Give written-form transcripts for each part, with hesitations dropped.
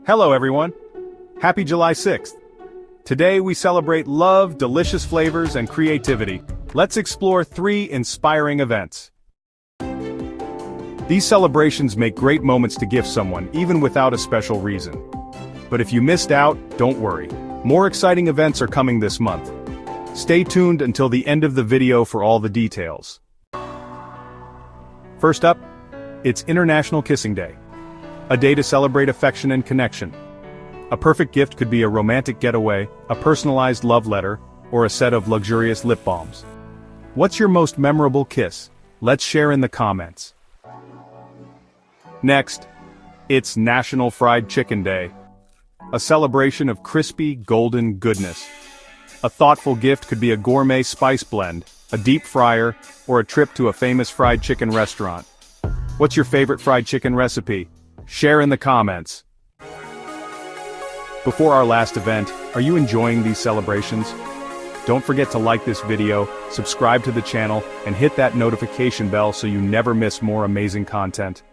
Hello everyone! Happy July 6th! Today we celebrate love, delicious flavors, and creativity. Let's explore 3 inspiring events. These celebrations make great moments to gift someone, even without a special reason. But if you missed out, don't worry. More exciting events are coming this month. Stay tuned until the end of the video for all the details. First up, it's International Kissing Day. A day to celebrate affection and connection. A perfect gift could be a romantic getaway, a personalized love letter, or a set of luxurious lip balms. What's your most memorable kiss? Let's share in the comments. Next, it's National Fried Chicken Day. A celebration of crispy, golden goodness. A thoughtful gift could be a gourmet spice blend, a deep fryer, or a trip to a famous fried chicken restaurant. What's your favorite fried chicken recipe? Share in the comments. Before our last event, are you enjoying these celebrations? Don't forget to like this video, subscribe to the channel, and hit that notification bell so you never miss more amazing content.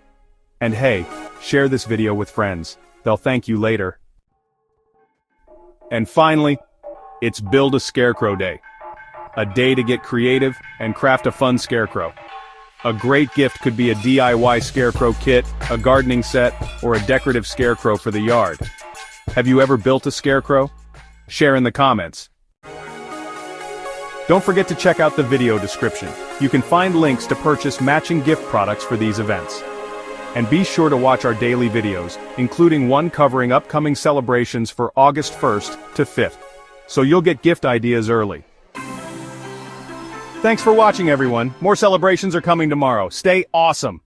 And hey, share this video with friends. They'll thank you later. And finally, it's Build a Scarecrow Day. A day to get creative and craft a fun scarecrow. A great gift could be a DIY scarecrow kit, a gardening set, or a decorative scarecrow for the yard. Have you ever built a scarecrow? Share in the comments. Don't forget to check out the video description. You can find links to purchase matching gift products for these events. And be sure to watch our daily videos, including one covering upcoming celebrations for August 1st to 5th. So you'll get gift ideas early. Thanks for watching everyone. More celebrations are coming tomorrow. Stay awesome!